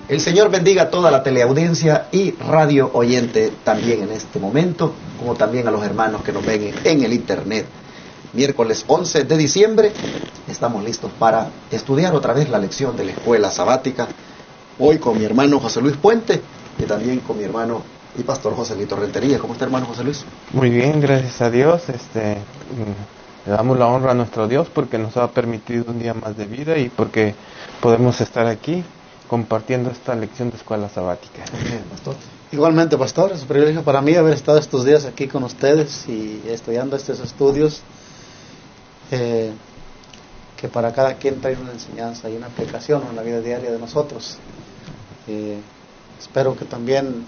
El Señor bendiga a toda la teleaudiencia y radio oyente también en este momento, como también a los hermanos que nos ven en el internet. Miércoles 11 de diciembre, estamos listos para estudiar otra vez la lección de la escuela sabática. Hoy con mi hermano José Luis Puente y también con mi hermano y pastor Joselito Rentería. ¿Cómo está, hermano José Luis? Muy bien, gracias a Dios. Le damos la honra a nuestro Dios porque nos ha permitido un día más de vida y porque podemos estar aquí compartiendo esta lección de escuela sabática. Bien, pastor. Igualmente, pastor, es un privilegio para mí haber estado estos días aquí con ustedes y estudiando estos estudios que para cada quien trae una enseñanza y una aplicación en la vida diaria de nosotros. Espero que también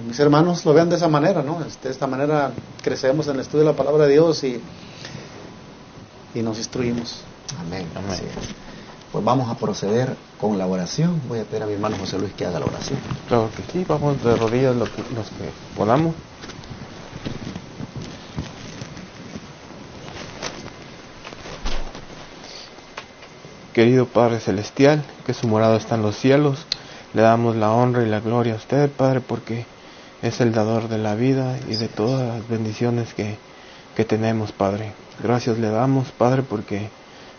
mis hermanos lo vean de esa manera, ¿no? De esta manera crecemos en el estudio de la palabra de Dios y nos instruimos. Amén. Amén. Sí. Pues vamos a proceder con la oración. Voy a pedir a mi hermano José Luis que haga la oración. Claro que sí, vamos de rodillas los que podamos. Querido Padre Celestial, que su morada está en los cielos, le damos la honra y la gloria a usted, Padre, porque es el dador de la vida y de todas las bendiciones que tenemos, Padre. Gracias le damos, Padre, porque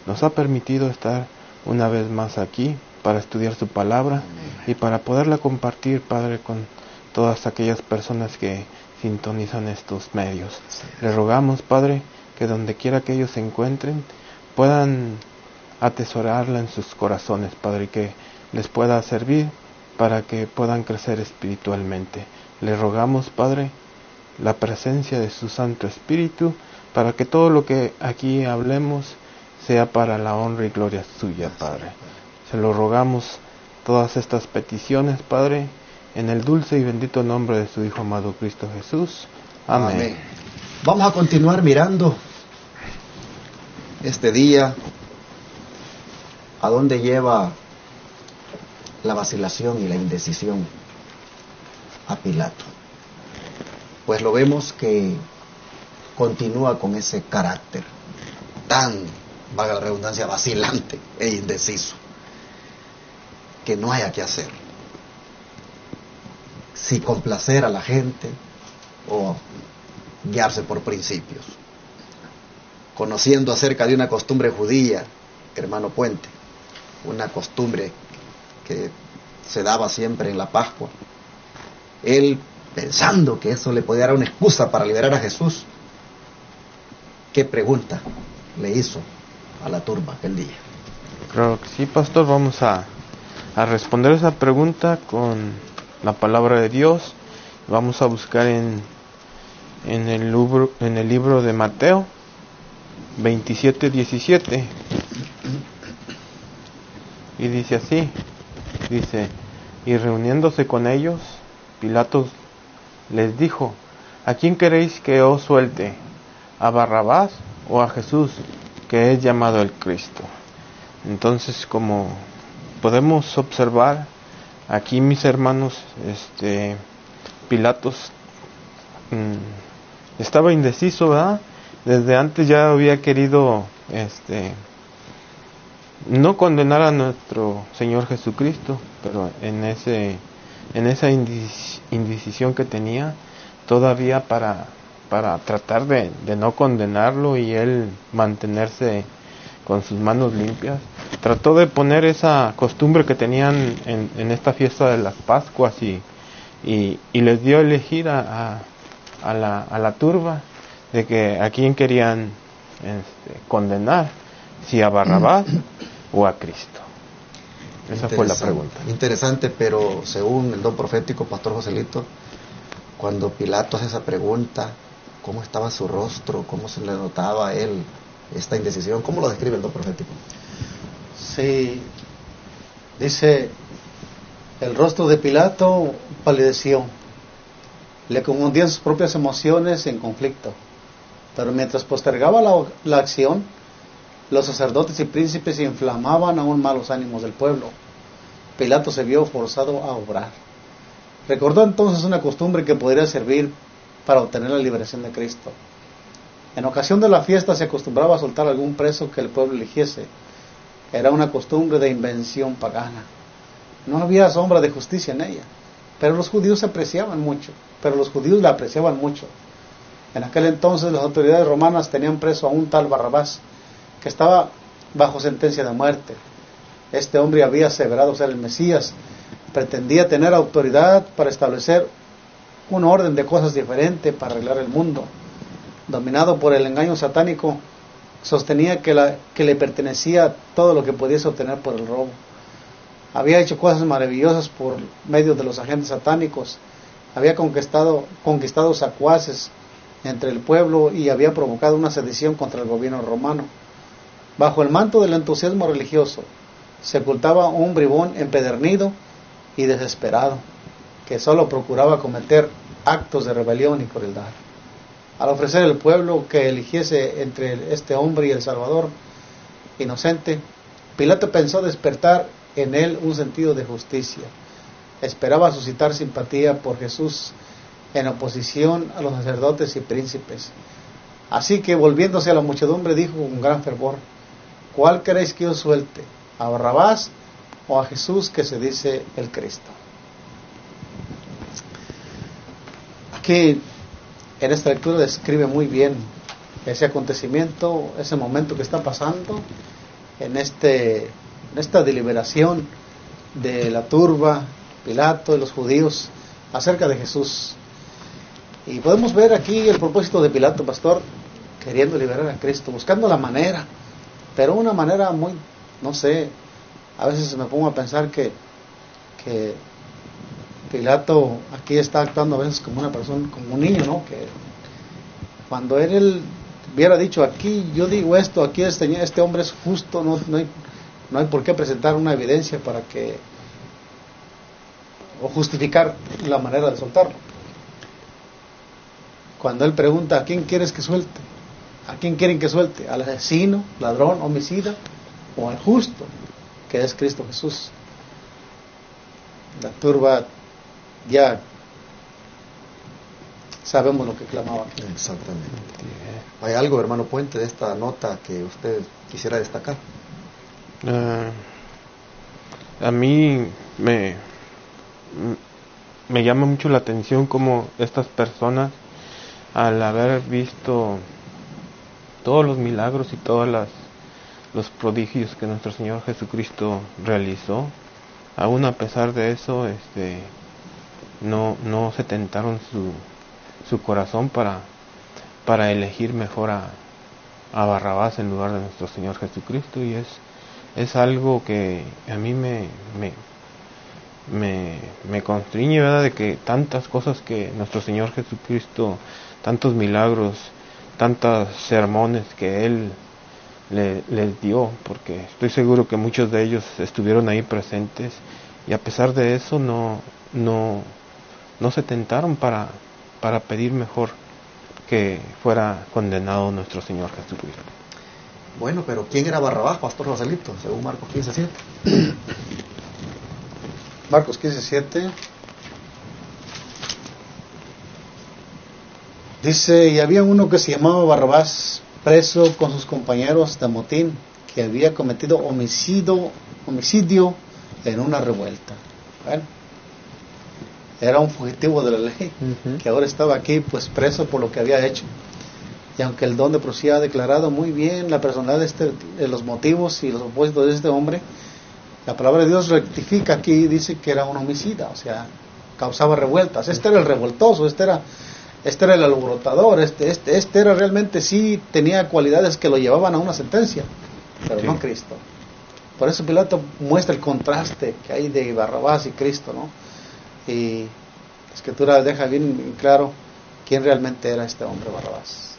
nos ha permitido estar una vez más aquí para estudiar su palabra y para poderla compartir, Padre, con todas aquellas personas que sintonizan estos medios. Le rogamos, Padre, que donde quiera que ellos se encuentren puedan atesorarla en sus corazones, Padre, y que les pueda servir para que puedan crecer espiritualmente. Le rogamos, Padre, la presencia de su Santo Espíritu para que todo lo que aquí hablemos sea para la honra y gloria suya, Padre. Se lo rogamos todas estas peticiones, Padre, en el dulce y bendito nombre de su Hijo amado Cristo Jesús. Amén. Amén. Vamos a continuar mirando este día a dónde lleva la vacilación y la indecisión a Pilato. Pues lo vemos que continúa con ese carácter tan, valga la redundancia, vacilante e indeciso, que no haya que hacer. Si complacer a la gente o guiarse por principios. Conociendo acerca de una costumbre judía, hermano Puente, una costumbre que se daba siempre en la Pascua, él, pensando que eso le podía dar una excusa para liberar a Jesús, ¿qué pregunta le hizo a la turba aquel día? Claro que sí, pastor. Vamos a responder esa pregunta con la palabra de Dios. Vamos a buscar en el libro de Mateo 27:17. Y dice así, y reuniéndose con ellos, Pilato les dijo: ¿a quién queréis que os suelte? ¿A Barrabás o a Jesús, que es llamado el Cristo? Entonces, como podemos observar aquí, mis hermanos, Pilatos estaba indeciso, ¿verdad? Desde antes ya había querido no condenar a nuestro Señor Jesucristo, pero en esa indecisión que tenía todavía para tratar de no condenarlo y él mantenerse con sus manos limpias, trató de poner esa costumbre que tenían en esta fiesta de las Pascuas y les dio a elegir a la turba de que a quién querían condenar, si a Barrabás o a Cristo. Esa fue la pregunta. Interesante, pero según el don profético, pastor Joselito, cuando Pilato hace esa pregunta, ¿cómo estaba su rostro? ¿Cómo se le notaba a él esta indecisión? ¿Cómo lo describe el don profético? Sí, dice, el rostro de Pilato palideció, le confundían sus propias emociones en conflicto, pero mientras postergaba la acción, los sacerdotes y príncipes inflamaban aún más los ánimos del pueblo. Pilato se vio forzado a obrar. Recordó entonces una costumbre que podría servir para obtener la liberación de Cristo. En ocasión de la fiesta se acostumbraba a soltar algún preso que el pueblo eligiese. Era una costumbre de invención pagana. No había sombra de justicia en ella. Pero los judíos la apreciaban mucho. En aquel entonces las autoridades romanas tenían preso a un tal Barrabás, que estaba bajo sentencia de muerte. Este hombre había aseverado ser el Mesías, pretendía tener autoridad para establecer un orden de cosas diferente para arreglar el mundo. Dominado por el engaño satánico, sostenía que le pertenecía todo lo que pudiese obtener por el robo. Había hecho cosas maravillosas por medio de los agentes satánicos, había conquistado secuaces entre el pueblo y había provocado una sedición contra el gobierno romano. Bajo el manto del entusiasmo religioso se ocultaba un bribón empedernido y desesperado, que solo procuraba cometer actos de rebelión y crueldad. Al ofrecer al pueblo que eligiese entre este hombre y el Salvador inocente, Pilato pensó despertar en él un sentido de justicia. Esperaba suscitar simpatía por Jesús en oposición a los sacerdotes y príncipes. Así que, volviéndose a la muchedumbre, dijo con gran fervor: ¿cuál queréis que yo suelte? ¿A Barrabás o a Jesús, que se dice el Cristo? Aquí en esta lectura describe muy bien ese acontecimiento, ese momento que está pasando en esta deliberación de la turba, Pilato y los judíos acerca de Jesús. Y podemos ver aquí el propósito de Pilato, pastor, queriendo liberar a Cristo, buscando la manera, pero una manera muy, no sé, a veces me pongo a pensar que Pilato aquí está actuando a veces como una persona, como un niño, ¿no? Que cuando él hubiera dicho: aquí yo digo esto, aquí este hombre es justo, no hay por qué presentar una evidencia para que, o justificar la manera de soltarlo. Cuando él pregunta: ¿a quién quieres que suelte? ¿A quién quieren que suelte? ¿Al asesino, ladrón, homicida, o al justo, que es Cristo Jesús? La turba ya sabemos lo que clamaba. Exactamente. ¿Hay algo, hermano Puente, de esta nota que usted quisiera destacar? A mí me llama mucho la atención cómo estas personas, al haber visto todos los milagros y todos los prodigios que nuestro Señor Jesucristo realizó, aún a pesar de eso, no se tentaron su corazón para elegir mejor a Barrabás en lugar de nuestro Señor Jesucristo. Y es algo que a mí me constriñe, ¿verdad?, de que tantas cosas que nuestro Señor Jesucristo, tantos milagros, tantos sermones que Él les dio, porque estoy seguro que muchos de ellos estuvieron ahí presentes, y a pesar de eso no se tentaron para pedir mejor que fuera condenado nuestro Señor Jesucristo. Bueno, pero ¿quién era Barrabás, pastor Joselito, según Marcos 15:7? Marcos 15:7 dice: y había uno que se llamaba Barrabás, preso con sus compañeros de motín, que había cometido homicidio en una revuelta. Bueno, era un fugitivo de la ley, que ahora estaba aquí pues preso por lo que había hecho. Y aunque el don de profecía ha declarado muy bien la personalidad de los motivos y los propósitos de este hombre, la palabra de Dios rectifica aquí y dice que era un homicida, o sea, causaba revueltas. Este era el revoltoso, este era el alborotador, este era realmente, sí tenía cualidades que lo llevaban a una sentencia, pero sí, no Cristo. Por eso Pilato muestra el contraste que hay de Barrabás y Cristo, ¿no? Y la Escritura deja bien claro quién realmente era este hombre Barrabás.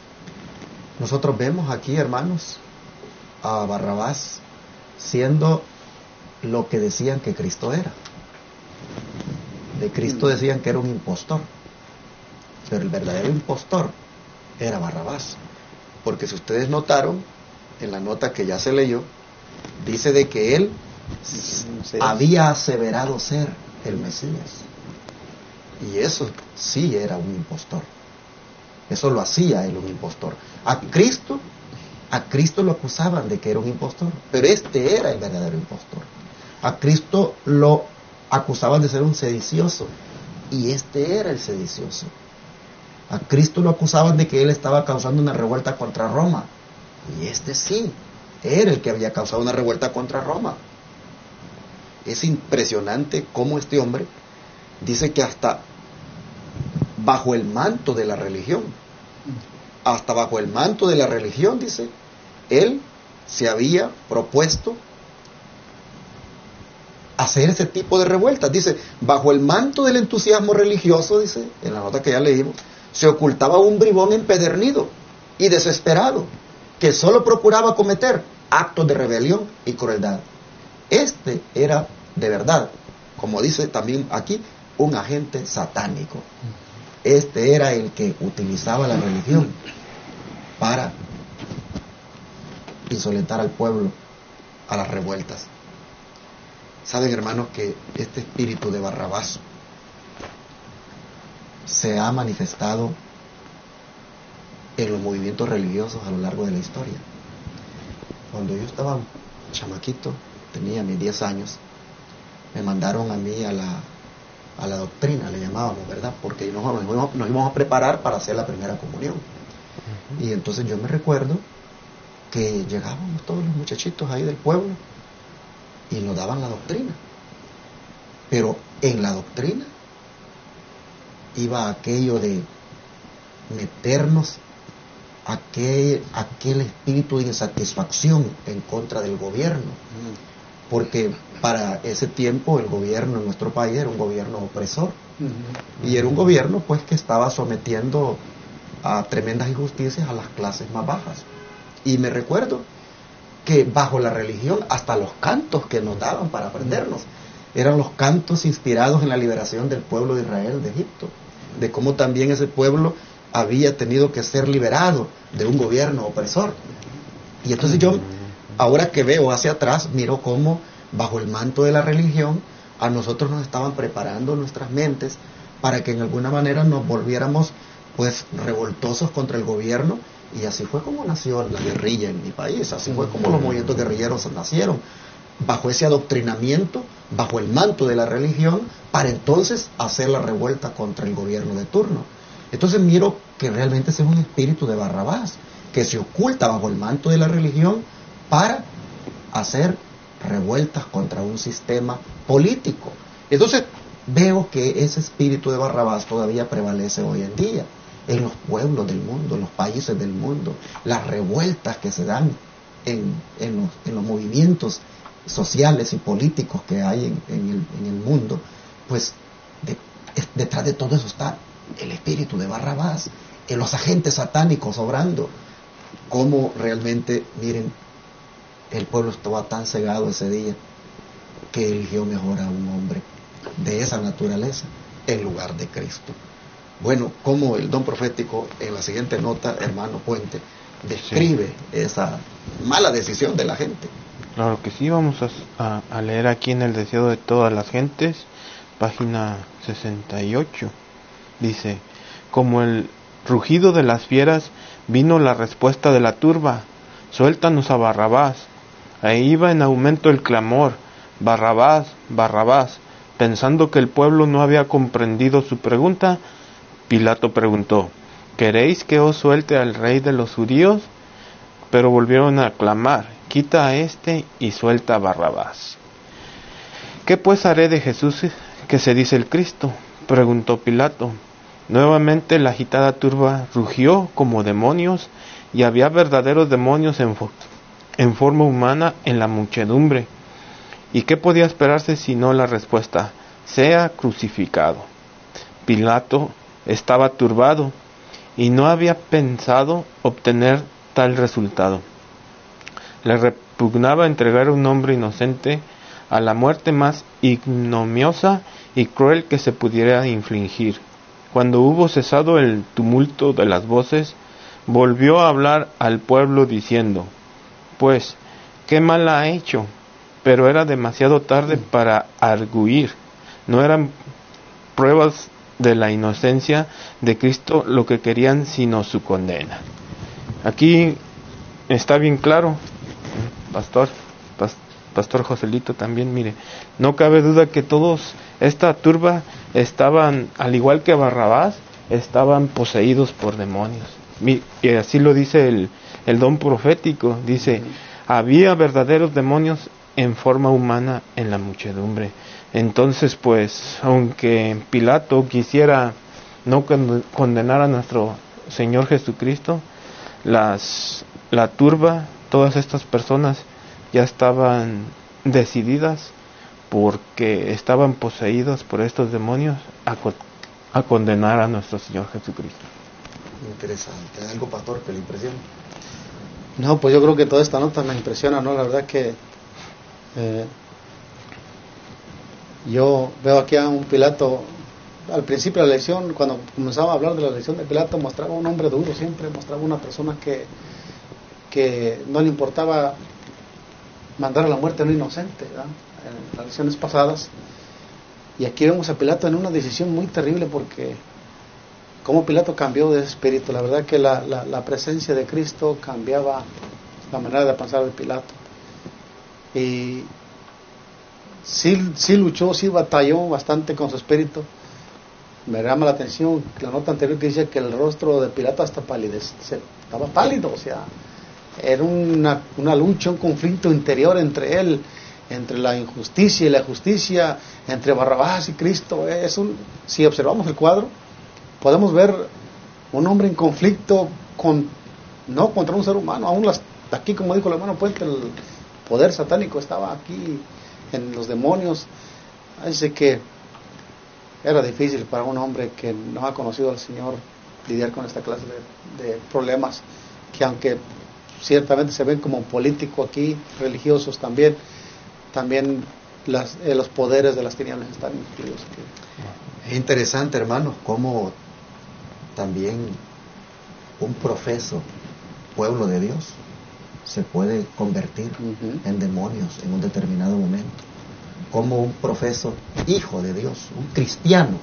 Nosotros vemos aquí, hermanos, a Barrabás siendo lo que decían que Cristo era. De Cristo decían que era un impostor, pero el verdadero impostor era Barrabás, porque si ustedes notaron en la nota que ya se leyó, dice de que él había aseverado ser el Mesías, y eso sí era un impostor. Eso lo hacía él un impostor. A Cristo lo acusaban de que era un impostor, pero este era el verdadero impostor. A Cristo lo acusaban de ser un sedicioso, y este era el sedicioso. A Cristo lo acusaban de que él estaba causando una revuelta contra Roma, y este sí, era el que había causado una revuelta contra Roma. Es impresionante cómo este hombre dice que hasta bajo el manto de la religión, dice, él se había propuesto hacer ese tipo de revueltas. Dice, bajo el manto del entusiasmo religioso, dice, en la nota que ya leímos, se ocultaba un bribón empedernido y desesperado, que solo procuraba cometer actos de rebelión y crueldad. Este era, de verdad, como dice también aquí, un agente satánico. Este era el que utilizaba la religión para insolentar al pueblo a las revueltas. Saben, hermanos, que este espíritu de Barrabás se ha manifestado en los movimientos religiosos a lo largo de la historia. Cuando yo estaba chamaquito, tenía mis 10 años, me mandaron a mí a la doctrina, le llamábamos, ¿verdad? Porque nos íbamos a preparar para hacer la primera comunión. Y entonces yo me recuerdo que llegábamos todos los muchachitos ahí del pueblo y nos daban la doctrina. Pero en la doctrina iba aquello de meternos aquel espíritu de insatisfacción en contra del gobierno, porque para ese tiempo el gobierno en nuestro país era un gobierno opresor, y era un gobierno pues que estaba sometiendo a tremendas injusticias a las clases más bajas. Y me recuerdo que bajo la religión, hasta los cantos que nos daban para aprendernos eran los cantos inspirados en la liberación del pueblo de Israel de Egipto, de cómo también ese pueblo había tenido que ser liberado de un gobierno opresor. Y entonces yo, ahora que veo hacia atrás, miro cómo bajo el manto de la religión a nosotros nos estaban preparando nuestras mentes para que en alguna manera nos volviéramos pues revoltosos contra el gobierno. Y así fue como nació la guerrilla en mi país, así fue como los movimientos guerrilleros nacieron, bajo ese adoctrinamiento, bajo el manto de la religión, para entonces hacer la revuelta contra el gobierno de turno. Entonces miro que realmente ese es un espíritu de Barrabás, que se oculta bajo el manto de la religión para hacer revueltas contra un sistema político. Entonces veo que ese espíritu de Barrabás todavía prevalece hoy en día en los pueblos del mundo, en los países del mundo. Las revueltas que se dan en los movimientos sociales y políticos que hay en el mundo, pues detrás de todo eso está el espíritu de Barrabás, en los agentes satánicos obrando. Como realmente, miren, el pueblo estaba tan cegado ese día que eligió mejor a un hombre de esa naturaleza en lugar de Cristo. Bueno, como el don profético en la siguiente nota, hermano Puente, describe esa mala decisión de la gente. Claro que sí, vamos a leer aquí en El deseo de todas las gentes, página 68. Dice, como el rugido de las fieras, vino la respuesta de la turba, suéltanos a Barrabás. Ahí iba en aumento el clamor, Barrabás, Barrabás. Pensando que el pueblo no había comprendido su pregunta, Pilato preguntó, ¿queréis que os suelte al rey de los judíos? Pero volvieron a clamar, quita a este y suelta a Barrabás. ¿Qué pues haré de Jesús que se dice el Cristo? Preguntó Pilato. Nuevamente la agitada turba rugió como demonios, y había verdaderos demonios en forma humana en la muchedumbre. ¿Y qué podía esperarse sino la respuesta, sea crucificado? Pilato estaba turbado y no había pensado obtener tal resultado. Le repugnaba entregar a un hombre inocente a la muerte más ignominiosa y cruel que se pudiera infligir. Cuando hubo cesado el tumulto de las voces, volvió a hablar al pueblo diciendo, pues, ¿qué mal ha hecho? Pero era demasiado tarde para arguir. No eran pruebas de la inocencia de Cristo lo que querían, sino su condena. Aquí está bien claro, pastor, Pastor Joselito también, mire, no cabe duda que todos, esta turba, estaban, al igual que Barrabás, estaban poseídos por demonios. Y así lo dice el don profético, dice, había verdaderos demonios en forma humana en la muchedumbre. Entonces, pues, aunque Pilato quisiera no condenar a nuestro Señor Jesucristo, la turba, todas estas personas ya estaban decididas, porque estaban poseídos por estos demonios, a condenar a nuestro Señor Jesucristo. Interesante. ¿Algo, pastor, que le impresiona? No, pues yo creo que toda esta nota me impresiona, ¿no? La verdad que yo veo aquí a un Pilato. Al principio de la lección, cuando comenzaba a hablar de la lección de Pilato, mostraba un hombre duro siempre, mostraba una persona que no le importaba mandar a la muerte a un inocente, ¿verdad? En las lecciones pasadas. Y aquí vemos a Pilato en una decisión muy terrible, porque cómo Pilato cambió de espíritu. La verdad que la presencia de Cristo cambiaba la manera de pensar de Pilato. Y sí luchó, sí batalló bastante con su espíritu. Me llama la atención la nota anterior que dice que el rostro de Pilato hasta estaba pálido, o sea, era una lucha, un conflicto interior entre él, entre la injusticia y la justicia, entre Barrabás y Cristo. Si observamos el cuadro, podemos ver un hombre en conflicto no contra un ser humano, aún aquí, como dijo el hermano Puente, el poder satánico estaba aquí en los demonios. Así que era difícil para un hombre que no ha conocido al Señor lidiar con esta clase de problemas, que aunque ciertamente se ven como políticos aquí, religiosos también los poderes de las tinieblas están incluidos aquí. Es interesante, hermanos, cómo también un profeso pueblo de Dios se puede convertir en demonios en un determinado momento. Como un profeso hijo de Dios, un cristiano,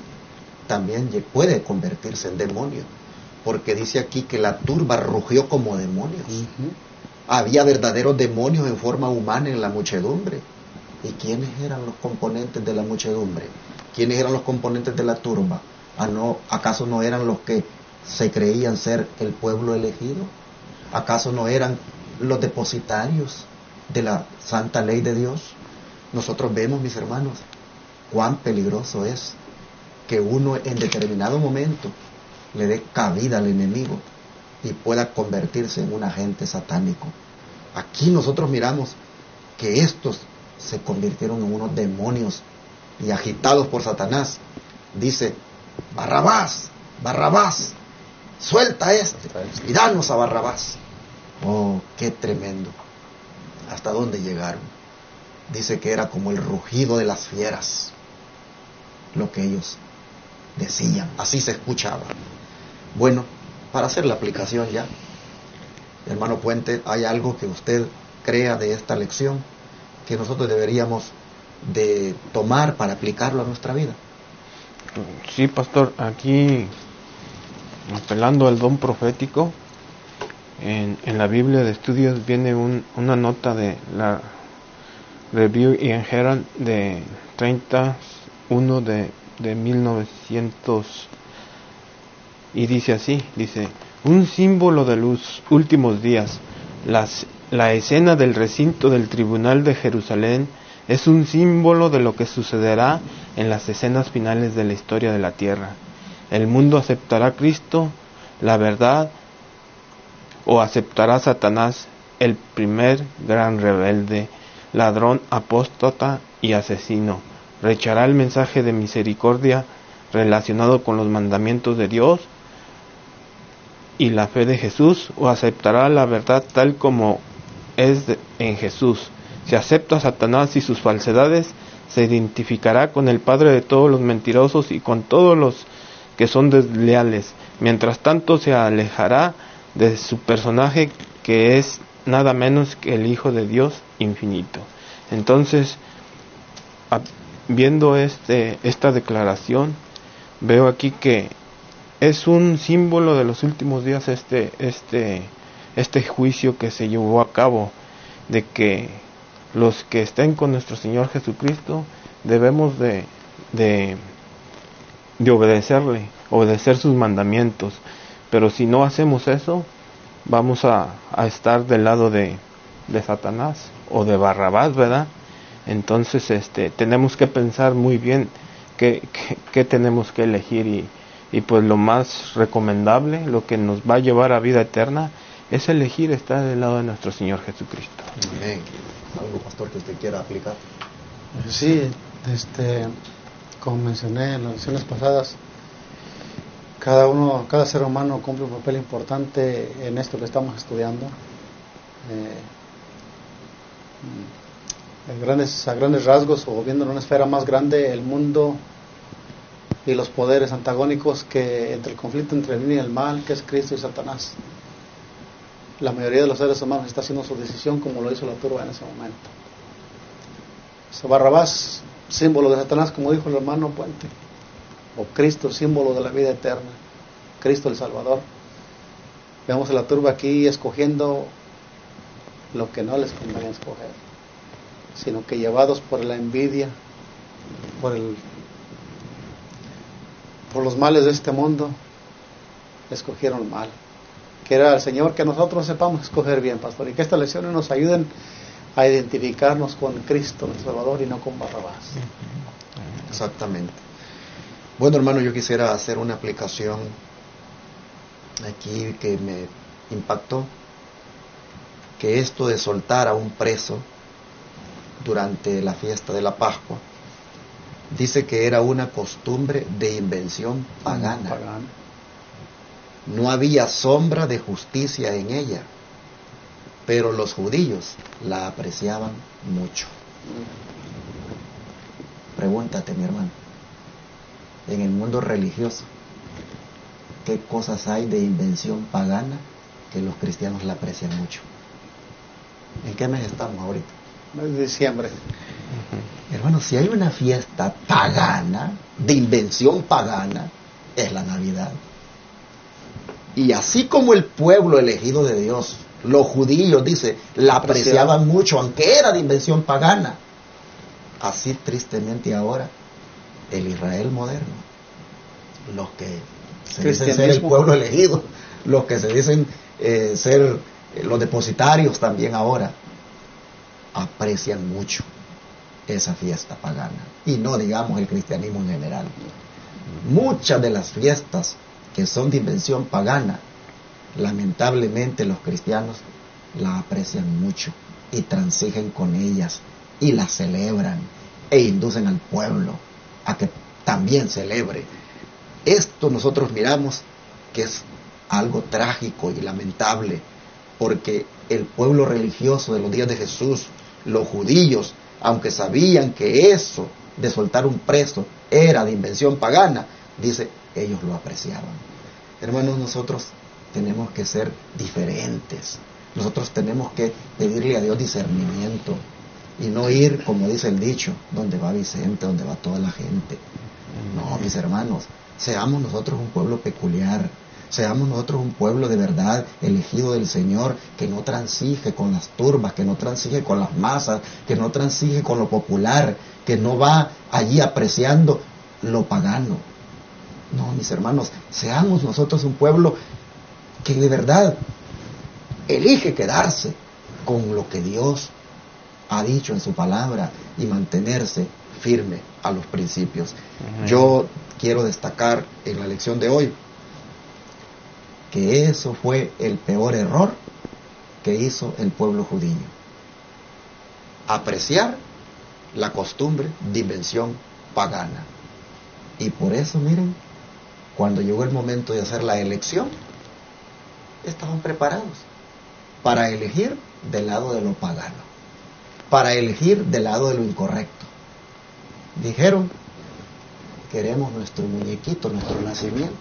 también puede convertirse en demonio, porque dice aquí que la turba rugió como demonios. Había verdaderos demonios en forma humana en la muchedumbre. ¿Y quiénes eran los componentes de la muchedumbre? ¿Quiénes eran los componentes de la turba? ¿Acaso no eran los que se creían ser el pueblo elegido? ¿Acaso no eran los depositarios de la santa ley de Dios? Nosotros vemos, mis hermanos, cuán peligroso es que uno en determinado momento le dé cabida al enemigo y pueda convertirse en un agente satánico. Aquí nosotros miramos que estos se convirtieron en unos demonios y agitados por Satanás. Dice, Barrabás, Barrabás, suelta a este y danos a Barrabás. Oh, qué tremendo. ¿Hasta dónde llegaron? Dice que era como el rugido de las fieras lo que ellos decían, así se escuchaba. Bueno, para hacer la aplicación ya, hermano Puente, ¿hay algo que usted crea de esta lección que nosotros deberíamos de tomar para aplicarlo a nuestra vida? Sí, pastor, aquí apelando al don profético, en la Biblia de Estudios viene una nota de la Review and Herald de 31 de 1900, y dice así, un símbolo de los últimos días. La escena del recinto del tribunal de Jerusalén es un símbolo de lo que sucederá en las escenas finales de la historia de la tierra. El mundo aceptará a Cristo, la verdad, o aceptará a Satanás, el primer gran rebelde, ladrón, apóstata y asesino. Rechazará el mensaje de misericordia relacionado con los mandamientos de Dios y la fe de Jesús, o aceptará la verdad tal como es en Jesús. Si acepta a Satanás y sus falsedades, se identificará con el padre de todos los mentirosos y con todos los que son desleales. Mientras tanto, se alejará de su personaje, que es nada menos que el Hijo de Dios infinito. Entonces, viendo esta declaración, veo aquí que es un símbolo de los últimos días este juicio que se llevó a cabo, de que los que estén con nuestro Señor Jesucristo, debemos de obedecer sus mandamientos. Pero si no hacemos eso, vamos a estar del lado de Satanás o de Barrabás, ¿verdad? Entonces tenemos que pensar muy bien qué tenemos que elegir, y pues lo más recomendable, lo que nos va a llevar a vida eterna, es elegir estar del lado de nuestro Señor Jesucristo. Amén. ¿Algo, pastor, que usted quiera aplicar? Sí, como mencioné en las lecciones pasadas, cada ser humano cumple un papel importante en esto que estamos estudiando. A grandes rasgos, o viendo en una esfera más grande, el mundo y los poderes antagónicos que entre el conflicto entre el bien y el mal, que es Cristo y Satanás. La mayoría de los seres humanos está haciendo su decisión como lo hizo la turba en ese momento. Barrabás, símbolo de Satanás, como dijo el hermano Puente, o Cristo, símbolo de la vida eterna, Cristo el Salvador. Vemos a la turba aquí escogiendo lo que no les convenía escoger, sino que llevados por la envidia, por los males de este mundo, escogieron mal. Quiera el Señor que nosotros sepamos escoger bien, pastor, y que estas lecciones nos ayuden a identificarnos con Cristo, nuestro Salvador, y no con Barrabás. Exactamente. Bueno, hermano, yo quisiera hacer una aplicación aquí que me impactó, que esto de soltar a un preso durante la fiesta de la Pascua, dice que era una costumbre de invención pagana. No había sombra de justicia en ella, pero los judíos la apreciaban mucho. Pregúntate, mi hermano, en el mundo religioso, ¿qué cosas hay de invención pagana que los cristianos la aprecian mucho? ¿En qué mes estamos ahorita? Mes de diciembre. Hermano, si hay una fiesta pagana, de invención pagana, es la Navidad. Y así como el pueblo elegido de Dios, los judíos, dice, la apreciaban mucho, aunque era de invención pagana, así tristemente ahora, el Israel moderno, los que se dicen ser el pueblo elegido, los que se dicen ser los depositarios también ahora, aprecian mucho esa fiesta pagana, y no digamos el cristianismo en general. Muchas de las fiestas que son de invención pagana, lamentablemente los cristianos la aprecian mucho y transigen con ellas y las celebran e inducen al pueblo a que también celebre. Esto nosotros miramos que es algo trágico y lamentable, porque el pueblo religioso de los días de Jesús, los judíos, aunque sabían que eso de soltar un preso era de invención pagana, dice, ellos lo apreciaban. Hermanos, nosotros tenemos que ser diferentes. Nosotros tenemos que pedirle a Dios discernimiento y no ir, como dice el dicho, donde va Vicente, donde va toda la gente. No, mis hermanos, seamos nosotros un pueblo peculiar, seamos nosotros un pueblo de verdad elegido del Señor, que no transige con las turbas, que no transige con las masas, que no transige con lo popular, que no va allí apreciando lo pagano. No, mis hermanos, seamos nosotros un pueblo que de verdad elige quedarse con lo que Dios ha dicho en su palabra y mantenerse firme a los principios. Yo quiero destacar en la lección de hoy que eso fue el peor error que hizo el pueblo judío: apreciar la costumbre de invención pagana. Y por eso, miren, cuando llegó el momento de hacer la elección, estaban preparados para elegir del lado de lo pagano, para elegir del lado de lo incorrecto. Dijeron, queremos nuestro muñequito, nuestro nacimiento,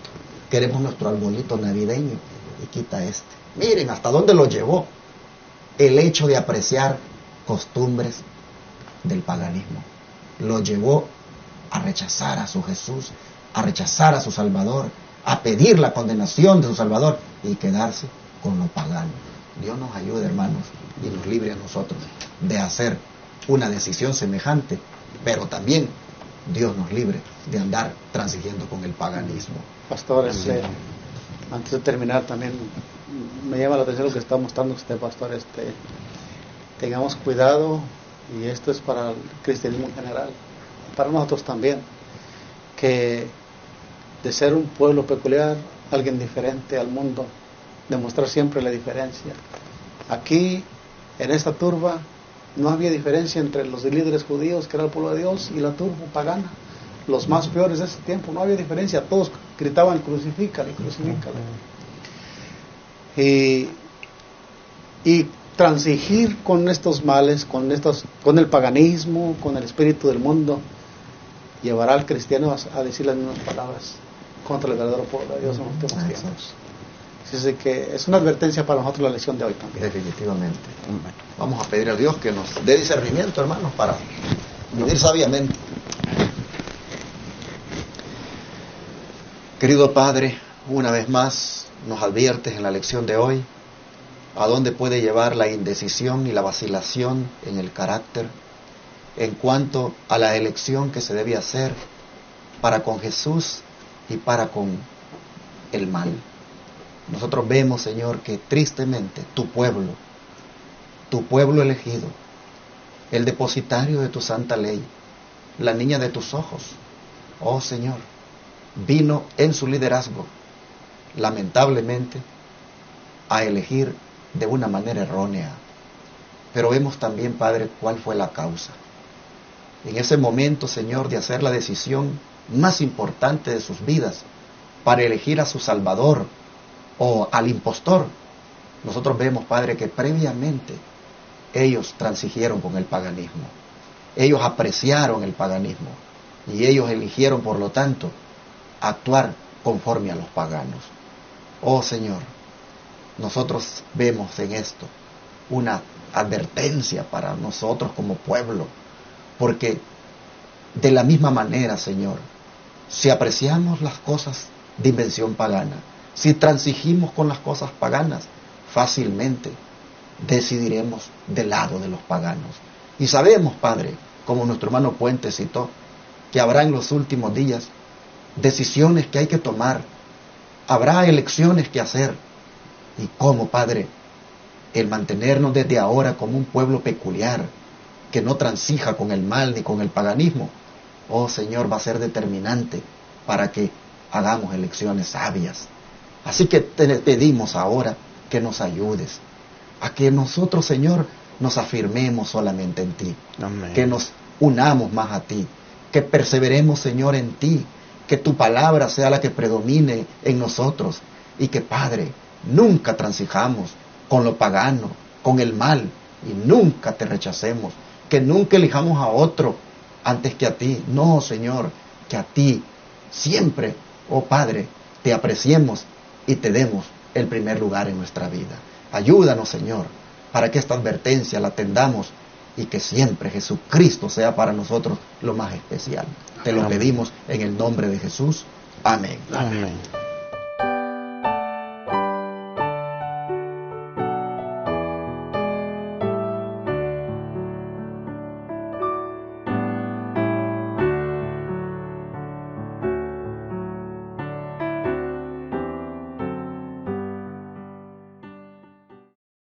queremos nuestro arbolito navideño, y quita este. Miren hasta dónde lo llevó el hecho de apreciar costumbres del paganismo. Lo llevó a rechazar a su Jesús, a rechazar a su Salvador, a pedir la condenación de su Salvador y quedarse con lo pagano. Dios nos ayude, hermanos, y nos libre a nosotros de hacer una decisión semejante, pero también Dios nos libre de andar transigiendo con el paganismo. Pastor, antes de terminar también me llama la atención lo que está mostrando usted, pastor. Tengamos cuidado, y esto es para el cristianismo en general, para nosotros también, que de ser un pueblo peculiar, alguien diferente al mundo, demostrar siempre la diferencia. Aquí, en esta turba, no había diferencia entre los líderes judíos, que era el pueblo de Dios, y la turba pagana, los más peores de ese tiempo. No había diferencia, todos gritaban: crucifícale, crucifícale. Y transigir con estos males, con el paganismo, con el espíritu del mundo, llevará al cristiano a decir las mismas palabras contra el verdadero pueblo de Dios en los últimos tiempos. Así que es una advertencia para nosotros la lección de hoy también. Definitivamente. Vamos a pedir a Dios que nos dé discernimiento, hermanos, para vivir sabiamente. Querido Padre, una vez más nos adviertes en la lección de hoy a dónde puede llevar la indecisión y la vacilación en el carácter en cuanto a la elección que se debe hacer para con Jesús y para con el mal. Nosotros vemos, Señor, que tristemente tu pueblo elegido, el depositario de tu santa ley, la niña de tus ojos, oh Señor, vino en su liderazgo, lamentablemente, a elegir de una manera errónea. Pero vemos también, Padre, cuál fue la causa. En ese momento, Señor, de hacer la decisión más importante de sus vidas para elegir a su Salvador o al impostor, nosotros vemos, Padre, que previamente ellos transigieron con el paganismo. Ellos apreciaron el paganismo y ellos eligieron, por lo tanto, actuar conforme a los paganos. Oh Señor, nosotros vemos en esto una advertencia para nosotros como pueblo, porque de la misma manera, Señor, si apreciamos las cosas de invención pagana, si transigimos con las cosas paganas, fácilmente decidiremos del lado de los paganos. Y sabemos, Padre, como nuestro hermano Puente citó, que habrá en los últimos días decisiones que hay que tomar, habrá elecciones que hacer. Y cómo, Padre, el mantenernos desde ahora como un pueblo peculiar, que no transija con el mal ni con el paganismo, oh Señor, va a ser determinante para que hagamos elecciones sabias. Así que te pedimos ahora que nos ayudes a que nosotros, Señor, nos afirmemos solamente en ti. Amén. Que nos unamos más a ti, que perseveremos, Señor, en ti, que tu palabra sea la que predomine en nosotros y que, Padre, nunca transijamos con lo pagano, con el mal, y nunca te rechacemos, que nunca elijamos a otro antes que a ti. No, Señor, que a ti siempre, oh Padre, te apreciemos y te demos el primer lugar en nuestra vida. Ayúdanos, Señor, para que esta advertencia la atendamos y que siempre Jesucristo sea para nosotros lo más especial. Te lo pedimos en el nombre de Jesús. Amén. Amén.